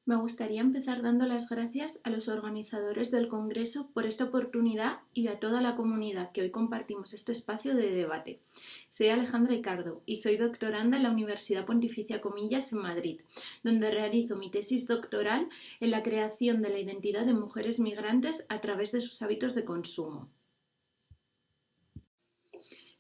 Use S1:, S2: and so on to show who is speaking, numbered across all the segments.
S1: Me gustaría empezar dando las gracias a los organizadores del Congreso por esta oportunidad y a toda la comunidad que hoy compartimos este espacio de debate. Soy Alejandra Ricardo y soy doctoranda en la Universidad Pontificia Comillas en Madrid, donde realizo mi tesis doctoral en la creación de la identidad de mujeres migrantes a través de sus hábitos de consumo.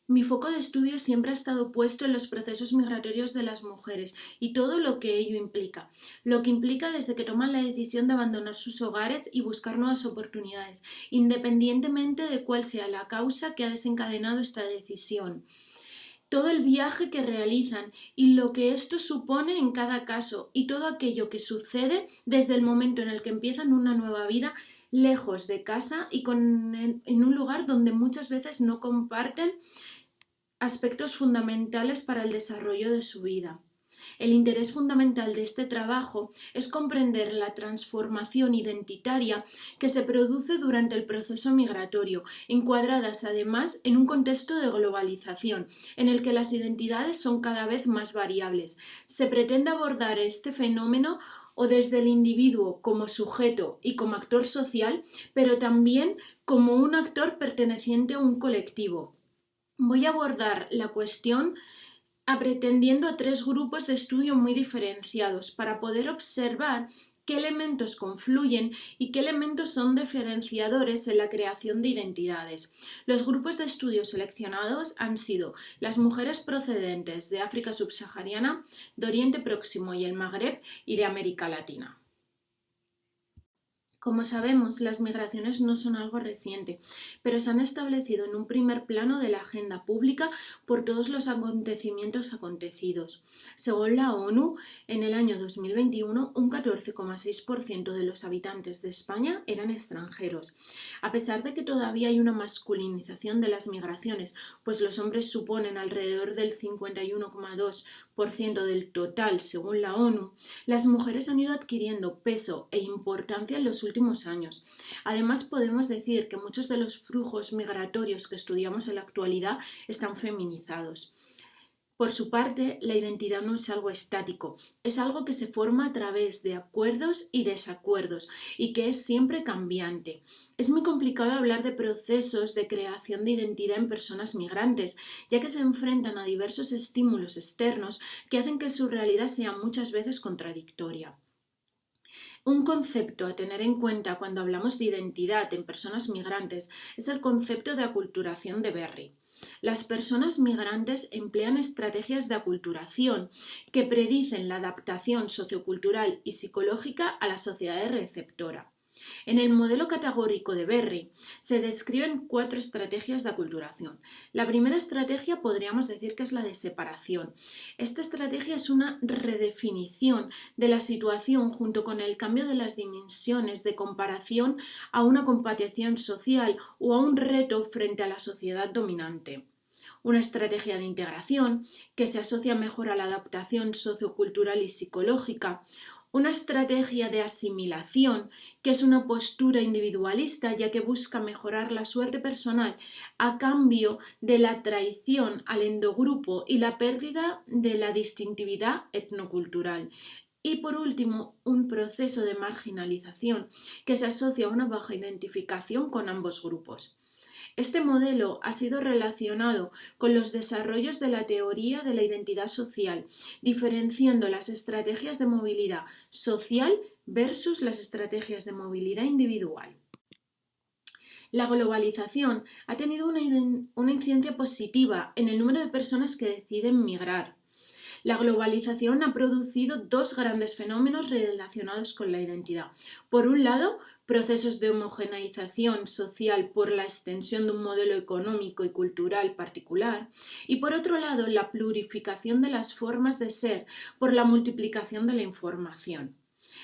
S1: Mi foco de estudio siempre ha estado puesto en los procesos migratorios de las mujeres y todo lo que ello implica. Lo que implica desde que toman la decisión de abandonar sus hogares y buscar nuevas oportunidades, independientemente de cuál sea la causa que ha desencadenado esta decisión. Todo el viaje que realizan y lo que esto supone en cada caso y todo aquello que sucede desde el momento en el que empiezan una nueva vida lejos de casa y en un lugar donde muchas veces no comparten aspectos fundamentales para el desarrollo de su vida. El interés fundamental de este trabajo es comprender la transformación identitaria que se produce durante el proceso migratorio, encuadradas además en un contexto de globalización, en el que las identidades son cada vez más variables. Se pretende abordar este fenómeno o desde el individuo como sujeto y como actor social, pero también como un actor perteneciente a un colectivo. Voy a abordar la cuestión pretendiendo a tres grupos de estudio muy diferenciados para poder observar qué elementos confluyen y qué elementos son diferenciadores en la creación de identidades. Los grupos de estudio seleccionados han sido las mujeres procedentes de África subsahariana, de Oriente Próximo y el Magreb y de América Latina. Como sabemos, las migraciones no son algo reciente, pero se han establecido en un primer plano de la agenda pública por todos los acontecimientos acontecidos. Según la ONU, en el año 2021, un 14,6% de los habitantes de España eran extranjeros. A pesar de que todavía hay una masculinización de las migraciones, pues los hombres suponen alrededor del 51,2% del total, según la ONU, las mujeres han ido adquiriendo peso e importancia en los últimos años. Además, podemos decir que muchos de los flujos migratorios que estudiamos en la actualidad están feminizados. Por su parte, la identidad no es algo estático, es algo que se forma a través de acuerdos y desacuerdos y que es siempre cambiante. Es muy complicado hablar de procesos de creación de identidad en personas migrantes, ya que se enfrentan a diversos estímulos externos que hacen que su realidad sea muchas veces contradictoria. Un concepto a tener en cuenta cuando hablamos de identidad en personas migrantes es el concepto de aculturación de Berry. Las personas migrantes emplean estrategias de aculturación que predicen la adaptación sociocultural y psicológica a la sociedad receptora. En el modelo categórico de Berry se describen 4 estrategias de aculturación. La primera estrategia podríamos decir que es la de separación. Esta estrategia es una redefinición de la situación junto con el cambio de las dimensiones de comparación a una competición social o a un reto frente a la sociedad dominante. Una estrategia de integración que se asocia mejor a la adaptación sociocultural y psicológica. Una estrategia de asimilación, que es una postura individualista ya que busca mejorar la suerte personal a cambio de la traición al endogrupo y la pérdida de la distintividad etnocultural. Y por último, un proceso de marginalización que se asocia a una baja identificación con ambos grupos. Este modelo ha sido relacionado con los desarrollos de la teoría de la identidad social, diferenciando las estrategias de movilidad social versus las estrategias de movilidad individual. La globalización ha tenido una incidencia positiva en el número de personas que deciden migrar. La globalización ha producido 2 grandes fenómenos relacionados con la identidad. Por un lado, procesos de homogeneización social por la extensión de un modelo económico y cultural particular, y por otro lado, la plurificación de las formas de ser por la multiplicación de la información.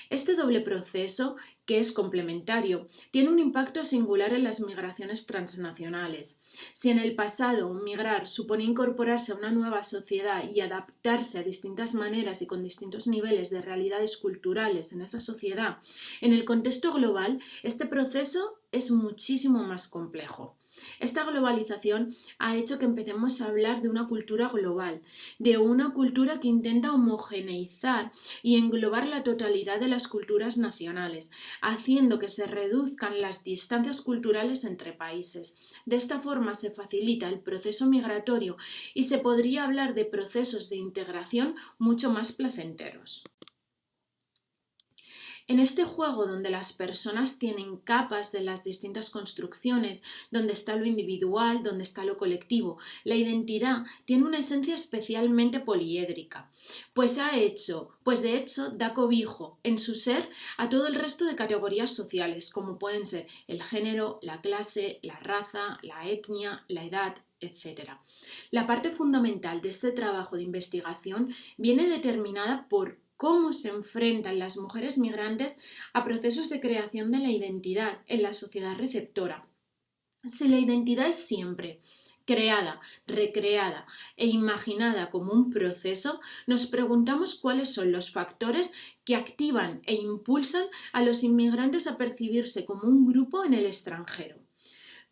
S1: Este doble proceso, que es complementario, tiene un impacto singular en las migraciones transnacionales. Si en el pasado migrar suponía incorporarse a una nueva sociedad y adaptarse a distintas maneras y con distintos niveles de realidades culturales en esa sociedad, en el contexto global este proceso es muchísimo más complejo. Esta globalización ha hecho que empecemos a hablar de una cultura global, de una cultura que intenta homogeneizar y englobar la totalidad de las culturas nacionales, haciendo que se reduzcan las distancias culturales entre países. De esta forma se facilita el proceso migratorio y se podría hablar de procesos de integración mucho más placenteros. En este juego donde las personas tienen capas de las distintas construcciones, donde está lo individual, donde está lo colectivo, la identidad tiene una esencia especialmente poliédrica, pues de hecho da cobijo en su ser a todo el resto de categorías sociales, como pueden ser el género, la clase, la raza, la etnia, la edad, etc. La parte fundamental de este trabajo de investigación viene determinada por cómo se enfrentan las mujeres migrantes a procesos de creación de la identidad en la sociedad receptora. Si la identidad es siempre creada, recreada e imaginada como un proceso, nos preguntamos cuáles son los factores que activan e impulsan a los inmigrantes a percibirse como un grupo en el extranjero.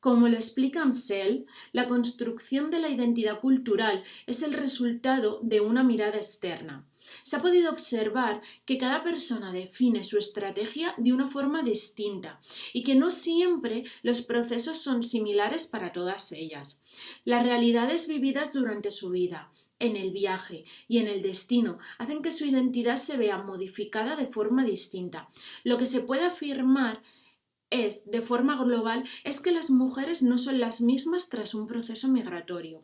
S1: Como lo explica Amsel, la construcción de la identidad cultural es el resultado de una mirada externa. Se ha podido observar que cada persona define su estrategia de una forma distinta y que no siempre los procesos son similares para todas ellas. Las realidades vividas durante su vida, en el viaje y en el destino hacen que su identidad se vea modificada de forma distinta. Lo que se puede afirmar de forma global es que las mujeres no son las mismas tras un proceso migratorio.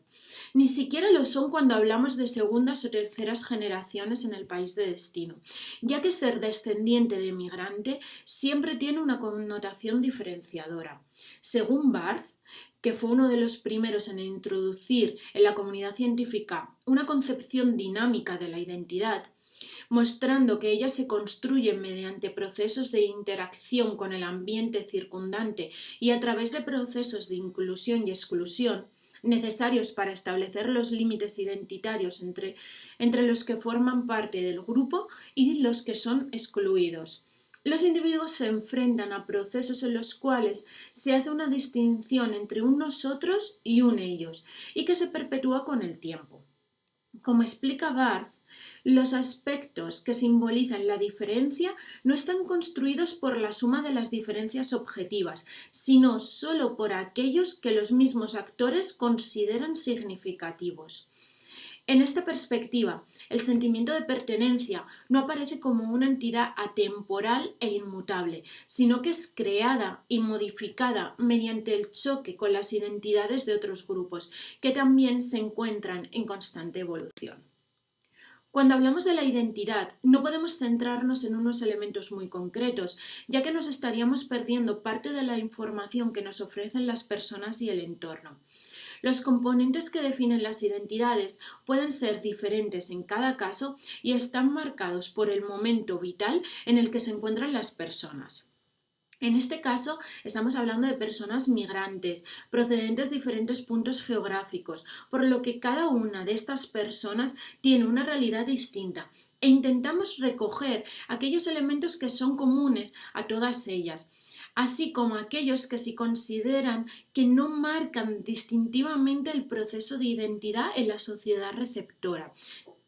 S1: Ni siquiera lo son cuando hablamos de segundas o terceras generaciones en el país de destino, ya que ser descendiente de migrante siempre tiene una connotación diferenciadora. Según Barth, que fue uno de los primeros en introducir en la comunidad científica una concepción dinámica de la identidad, mostrando que ella se construye mediante procesos de interacción con el ambiente circundante y a través de procesos de inclusión y exclusión necesarios para establecer los límites identitarios entre los que forman parte del grupo y los que son excluidos. Los individuos se enfrentan a procesos en los cuales se hace una distinción entre un nosotros y un ellos y que se perpetúa con el tiempo. Como explica Barth, los aspectos que simbolizan la diferencia no están construidos por la suma de las diferencias objetivas, sino solo por aquellos que los mismos actores consideran significativos. En esta perspectiva, el sentimiento de pertenencia no aparece como una entidad atemporal e inmutable, sino que es creada y modificada mediante el choque con las identidades de otros grupos, que también se encuentran en constante evolución. Cuando hablamos de la identidad, no podemos centrarnos en unos elementos muy concretos, ya que nos estaríamos perdiendo parte de la información que nos ofrecen las personas y el entorno. Los componentes que definen las identidades pueden ser diferentes en cada caso y están marcados por el momento vital en el que se encuentran las personas. En este caso, estamos hablando de personas migrantes, procedentes de diferentes puntos geográficos, por lo que cada una de estas personas tiene una realidad distinta e intentamos recoger aquellos elementos que son comunes a todas ellas, así como aquellos que se consideran que no marcan distintivamente el proceso de identidad en la sociedad receptora.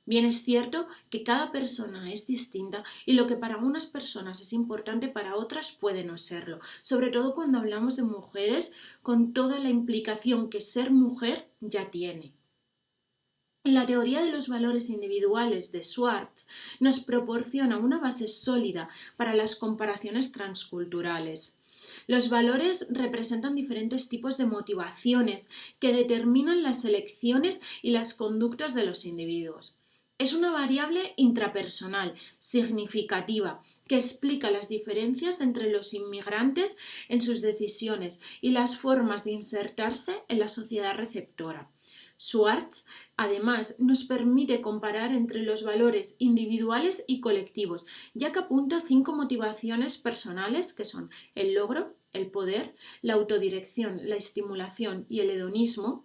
S1: Bien es cierto que cada persona es distinta y lo que para unas personas es importante para otras puede no serlo, sobre todo cuando hablamos de mujeres con toda la implicación que ser mujer ya tiene. La teoría de los valores individuales de Schwartz nos proporciona una base sólida para las comparaciones transculturales. Los valores representan diferentes tipos de motivaciones que determinan las elecciones y las conductas de los individuos. Es una variable intrapersonal significativa que explica las diferencias entre los inmigrantes en sus decisiones y las formas de insertarse en la sociedad receptora. Schwartz, además, nos permite comparar entre los valores individuales y colectivos, ya que apunta a 5 motivaciones personales que son el logro, el poder, la autodirección, la estimulación y el hedonismo,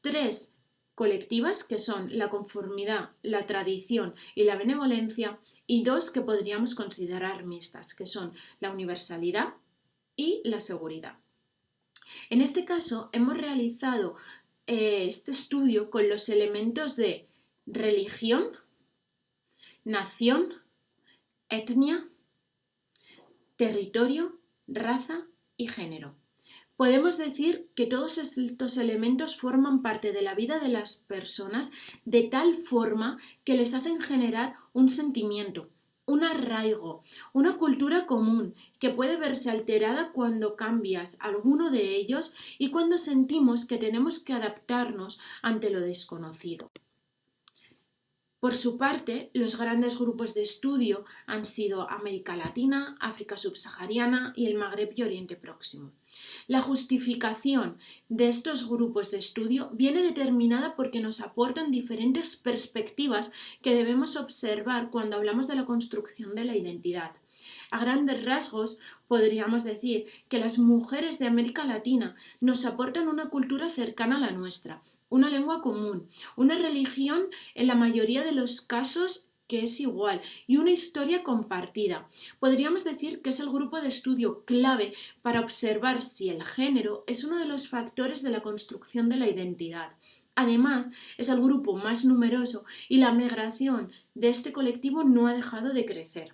S1: 3 colectivas, que son la conformidad, la tradición y la benevolencia, y 2 que podríamos considerar mixtas, que son la universalidad y la seguridad. En este caso, hemos realizado este estudio con los elementos de religión, nación, etnia, territorio, raza y género. Podemos decir que todos estos elementos forman parte de la vida de las personas de tal forma que les hacen generar un sentimiento, un arraigo, una cultura común que puede verse alterada cuando cambias alguno de ellos y cuando sentimos que tenemos que adaptarnos ante lo desconocido. Por su parte, los grandes grupos de estudio han sido América Latina, África subsahariana y el Magreb y Oriente Próximo. La justificación de estos grupos de estudio viene determinada porque nos aportan diferentes perspectivas que debemos observar cuando hablamos de la construcción de la identidad. A grandes rasgos, podríamos decir que las mujeres de América Latina nos aportan una cultura cercana a la nuestra, una lengua común, una religión en la mayoría de los casos que es igual y una historia compartida. Podríamos decir que es el grupo de estudio clave para observar si el género es uno de los factores de la construcción de la identidad. Además, es el grupo más numeroso y la migración de este colectivo no ha dejado de crecer.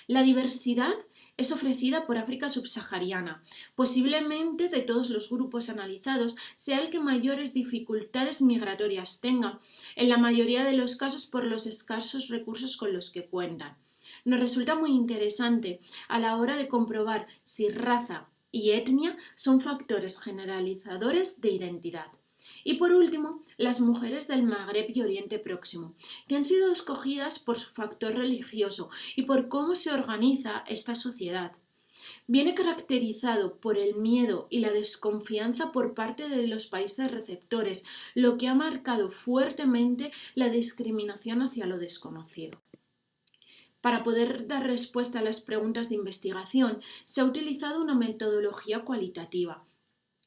S1: La diversidad es ofrecida por África subsahariana. Posiblemente de todos los grupos analizados sea el que mayores dificultades migratorias tenga, en la mayoría de los casos por los escasos recursos con los que cuentan. Nos resulta muy interesante a la hora de comprobar si raza y etnia son factores generalizadores de identidad. Y por último, las mujeres del Magreb y Oriente Próximo, que han sido escogidas por su factor religioso y por cómo se organiza esta sociedad. Viene caracterizado por el miedo y la desconfianza por parte de los países receptores, lo que ha marcado fuertemente la discriminación hacia lo desconocido. Para poder dar respuesta a las preguntas de investigación, se ha utilizado una metodología cualitativa.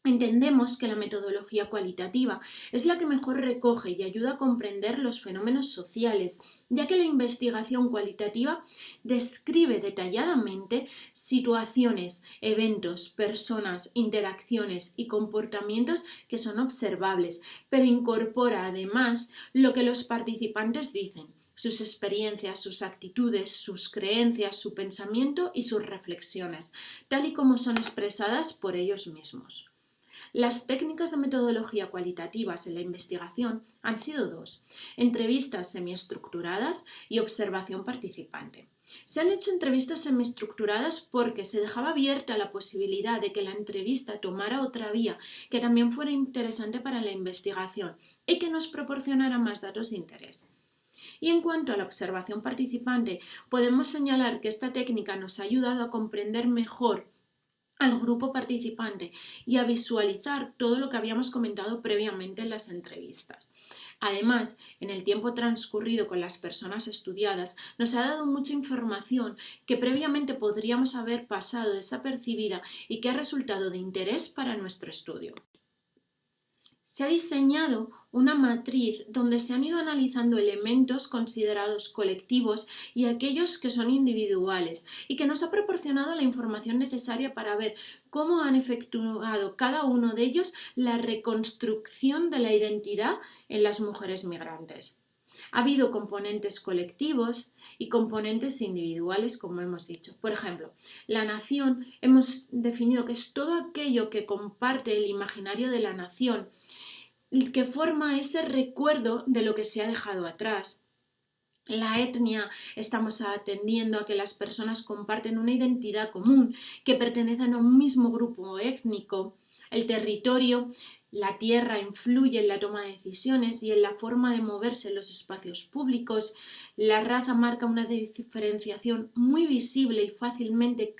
S1: Entendemos que la metodología cualitativa es la que mejor recoge y ayuda a comprender los fenómenos sociales, ya que la investigación cualitativa describe detalladamente situaciones, eventos, personas, interacciones y comportamientos que son observables, pero incorpora además lo que los participantes dicen, sus experiencias, sus actitudes, sus creencias, su pensamiento y sus reflexiones, tal y como son expresadas por ellos mismos. Las técnicas de metodología cualitativas en la investigación han sido dos: entrevistas semiestructuradas y observación participante. Se han hecho entrevistas semiestructuradas porque se dejaba abierta la posibilidad de que la entrevista tomara otra vía que también fuera interesante para la investigación y que nos proporcionara más datos de interés. Y en cuanto a la observación participante, podemos señalar que esta técnica nos ha ayudado a comprender mejor al grupo participante y a visualizar todo lo que habíamos comentado previamente en las entrevistas. Además, en el tiempo transcurrido con las personas estudiadas, nos ha dado mucha información que previamente podríamos haber pasado desapercibida y que ha resultado de interés para nuestro estudio. Se ha diseñado una matriz donde se han ido analizando elementos considerados colectivos y aquellos que son individuales y que nos ha proporcionado la información necesaria para ver cómo han efectuado cada uno de ellos la reconstrucción de la identidad en las mujeres migrantes. Ha habido componentes colectivos y componentes individuales, como hemos dicho. Por ejemplo, la nación hemos definido que es todo aquello que comparte el imaginario de la nación, que forma ese recuerdo de lo que se ha dejado atrás. La etnia, estamos atendiendo a que las personas comparten una identidad común, que pertenecen a un mismo grupo étnico. El territorio, la tierra, influye en la toma de decisiones y en la forma de moverse en los espacios públicos. La raza marca una diferenciación muy visible y fácilmente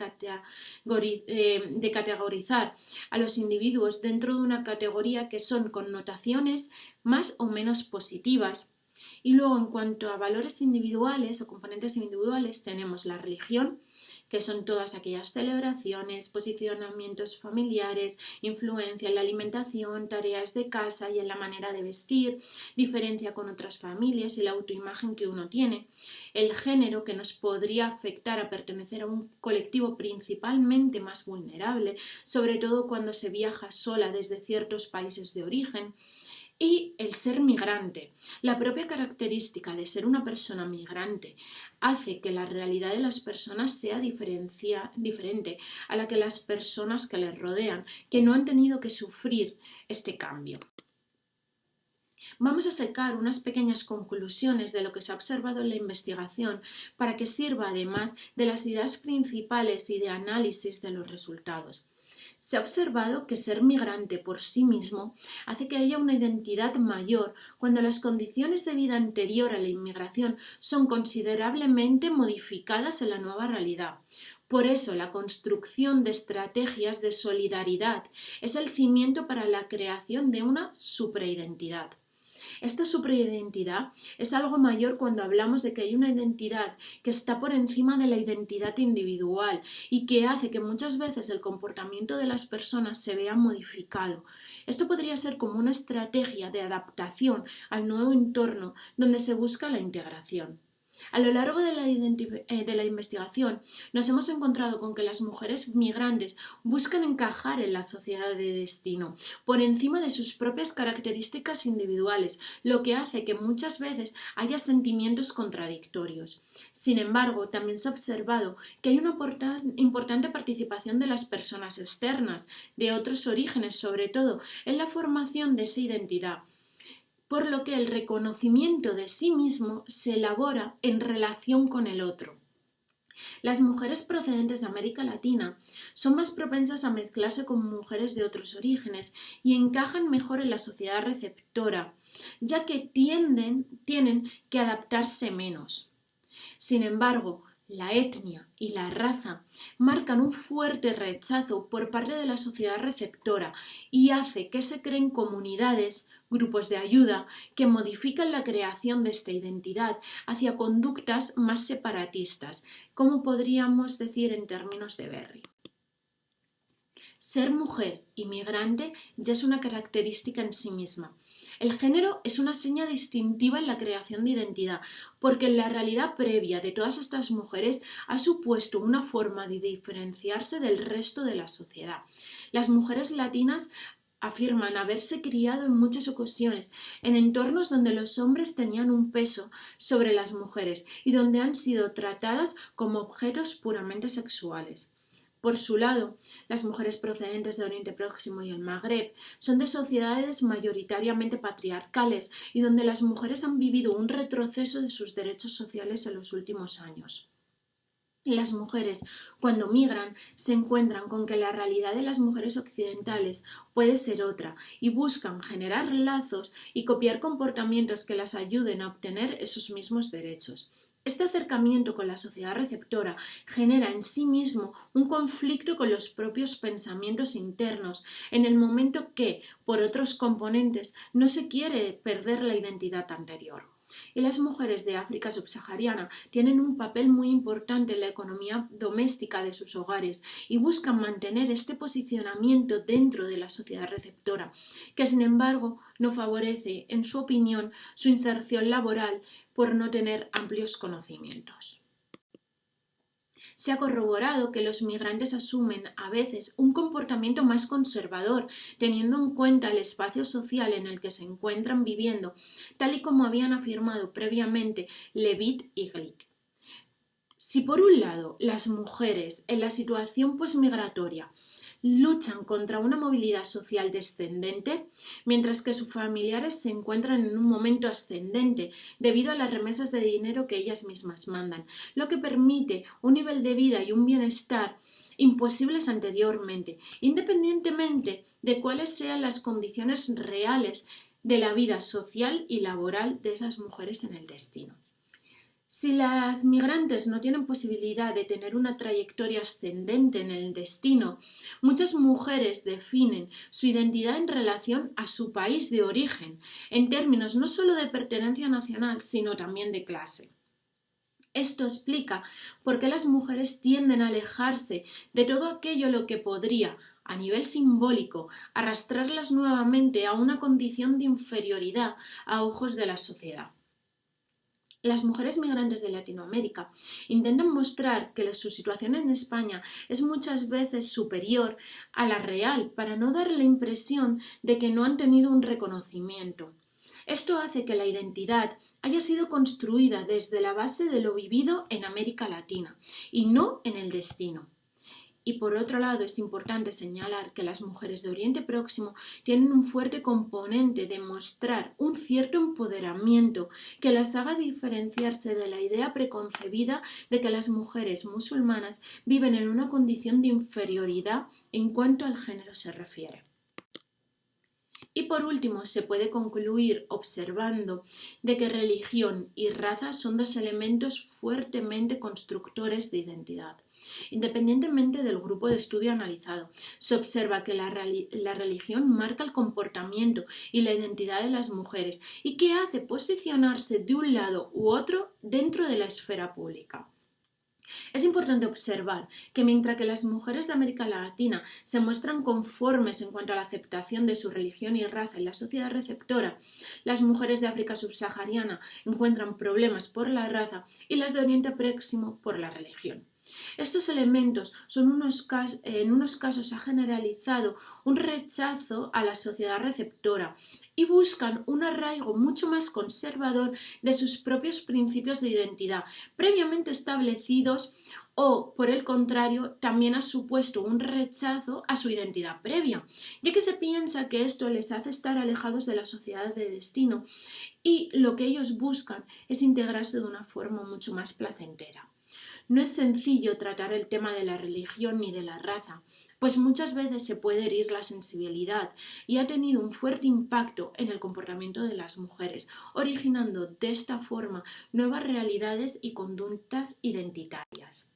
S1: de categorizar a los individuos dentro de una categoría que son connotaciones más o menos positivas. Y luego, en cuanto a valores individuales o componentes individuales, tenemos la religión, que son todas aquellas celebraciones, posicionamientos familiares, influencia en la alimentación, tareas de casa y en la manera de vestir, diferencia con otras familias y la autoimagen que uno tiene, el género que nos podría afectar a pertenecer a un colectivo principalmente más vulnerable, sobre todo cuando se viaja sola desde ciertos países de origen, y el ser migrante. La propia característica de ser una persona migrante hace que la realidad de las personas sea diferente a la que las personas que les rodean, que no han tenido que sufrir este cambio. Vamos a sacar unas pequeñas conclusiones de lo que se ha observado en la investigación para que sirva además de las ideas principales y de análisis de los resultados. Se ha observado que ser migrante por sí mismo hace que haya una identidad mayor cuando las condiciones de vida anterior a la inmigración son considerablemente modificadas en la nueva realidad. Por eso, la construcción de estrategias de solidaridad es el cimiento para la creación de una superidentidad. Esta superidentidad es algo mayor cuando hablamos de que hay una identidad que está por encima de la identidad individual y que hace que muchas veces el comportamiento de las personas se vea modificado. Esto podría ser como una estrategia de adaptación al nuevo entorno donde se busca la integración. A lo largo de la investigación nos hemos encontrado con que las mujeres migrantes buscan encajar en la sociedad de destino por encima de sus propias características individuales, lo que hace que muchas veces haya sentimientos contradictorios. Sin embargo, también se ha observado que hay una importante participación de las personas externas, de otros orígenes, sobre todo en la formación de esa identidad, por lo que el reconocimiento de sí mismo se elabora en relación con el otro. Las mujeres procedentes de América Latina son más propensas a mezclarse con mujeres de otros orígenes y encajan mejor en la sociedad receptora, ya que tienen que adaptarse menos. Sin embargo, la etnia y la raza marcan un fuerte rechazo por parte de la sociedad receptora y hace que se creen comunidades, grupos de ayuda, que modifican la creación de esta identidad hacia conductas más separatistas, como podríamos decir en términos de Berry. Ser mujer y migrante ya es una característica en sí misma. El género es una seña distintiva en la creación de identidad, porque en la realidad previa de todas estas mujeres ha supuesto una forma de diferenciarse del resto de la sociedad. Las mujeres latinas afirman haberse criado en muchas ocasiones en entornos donde los hombres tenían un peso sobre las mujeres y donde han sido tratadas como objetos puramente sexuales. Por su lado, las mujeres procedentes de Oriente Próximo y el Magreb son de sociedades mayoritariamente patriarcales y donde las mujeres han vivido un retroceso de sus derechos sociales en los últimos años. Las mujeres, cuando migran, se encuentran con que la realidad de las mujeres occidentales puede ser otra y buscan generar lazos y copiar comportamientos que las ayuden a obtener esos mismos derechos. Este acercamiento con la sociedad receptora genera en sí mismo un conflicto con los propios pensamientos internos, en el momento que, por otros componentes, no se quiere perder la identidad anterior. Y las mujeres de África subsahariana tienen un papel muy importante en la economía doméstica de sus hogares y buscan mantener este posicionamiento dentro de la sociedad receptora, que sin embargo no favorece, en su opinión, su inserción laboral por no tener amplios conocimientos. Se ha corroborado que los migrantes asumen a veces un comportamiento más conservador, teniendo en cuenta el espacio social en el que se encuentran viviendo, tal y como habían afirmado previamente Levitt y Glick. Si por un lado las mujeres en la situación posmigratoria luchan contra una movilidad social descendente, mientras que sus familiares se encuentran en un momento ascendente debido a las remesas de dinero que ellas mismas mandan, lo que permite un nivel de vida y un bienestar imposibles anteriormente, independientemente de cuáles sean las condiciones reales de la vida social y laboral de esas mujeres en el destino. Si las migrantes no tienen posibilidad de tener una trayectoria ascendente en el destino, muchas mujeres definen su identidad en relación a su país de origen, en términos no solo de pertenencia nacional, sino también de clase. Esto explica por qué las mujeres tienden a alejarse de todo aquello lo que podría, a nivel simbólico, arrastrarlas nuevamente a una condición de inferioridad a ojos de la sociedad. Las mujeres migrantes de Latinoamérica intentan mostrar que su situación en España es muchas veces superior a la real para no dar la impresión de que no han tenido un reconocimiento. Esto hace que la identidad haya sido construida desde la base de lo vivido en América Latina y no en el destino. Y por otro lado, es importante señalar que las mujeres de Oriente Próximo tienen un fuerte componente de mostrar un cierto empoderamiento que las haga diferenciarse de la idea preconcebida de que las mujeres musulmanas viven en una condición de inferioridad en cuanto al género se refiere. Y por último, se puede concluir observando de que religión y raza son dos elementos fuertemente constructores de identidad. Independientemente del grupo de estudio analizado, se observa que la religión marca el comportamiento y la identidad de las mujeres y que hace posicionarse de un lado u otro dentro de la esfera pública. Es importante observar que mientras que las mujeres de América Latina se muestran conformes en cuanto a la aceptación de su religión y raza en la sociedad receptora, las mujeres de África subsahariana encuentran problemas por la raza y las de Oriente Próximo por la religión. Estos elementos son en unos casos ha generalizado un rechazo a la sociedad receptora y buscan un arraigo mucho más conservador de sus propios principios de identidad previamente establecidos o, por el contrario, también ha supuesto un rechazo a su identidad previa, ya que se piensa que esto les hace estar alejados de la sociedad de destino y lo que ellos buscan es integrarse de una forma mucho más placentera. No es sencillo tratar el tema de la religión ni de la raza, pues muchas veces se puede herir la sensibilidad y ha tenido un fuerte impacto en el comportamiento de las mujeres, originando de esta forma nuevas realidades y conductas identitarias.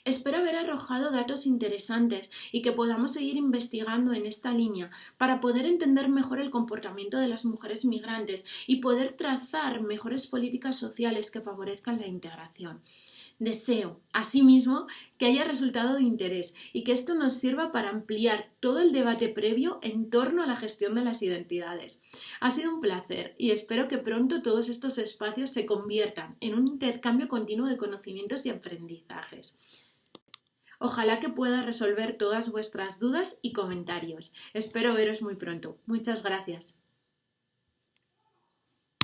S1: Espero haber arrojado datos interesantes y que podamos seguir investigando en esta línea para poder entender mejor el comportamiento de las mujeres migrantes y poder trazar mejores políticas sociales que favorezcan la integración. Deseo, asimismo, que haya resultado de interés y que esto nos sirva para ampliar todo el debate previo en torno a la gestión de las identidades. Ha sido un placer y espero que pronto todos estos espacios se conviertan en un intercambio continuo de conocimientos y aprendizajes. Ojalá que pueda resolver todas vuestras dudas y comentarios. Espero veros muy pronto. Muchas gracias.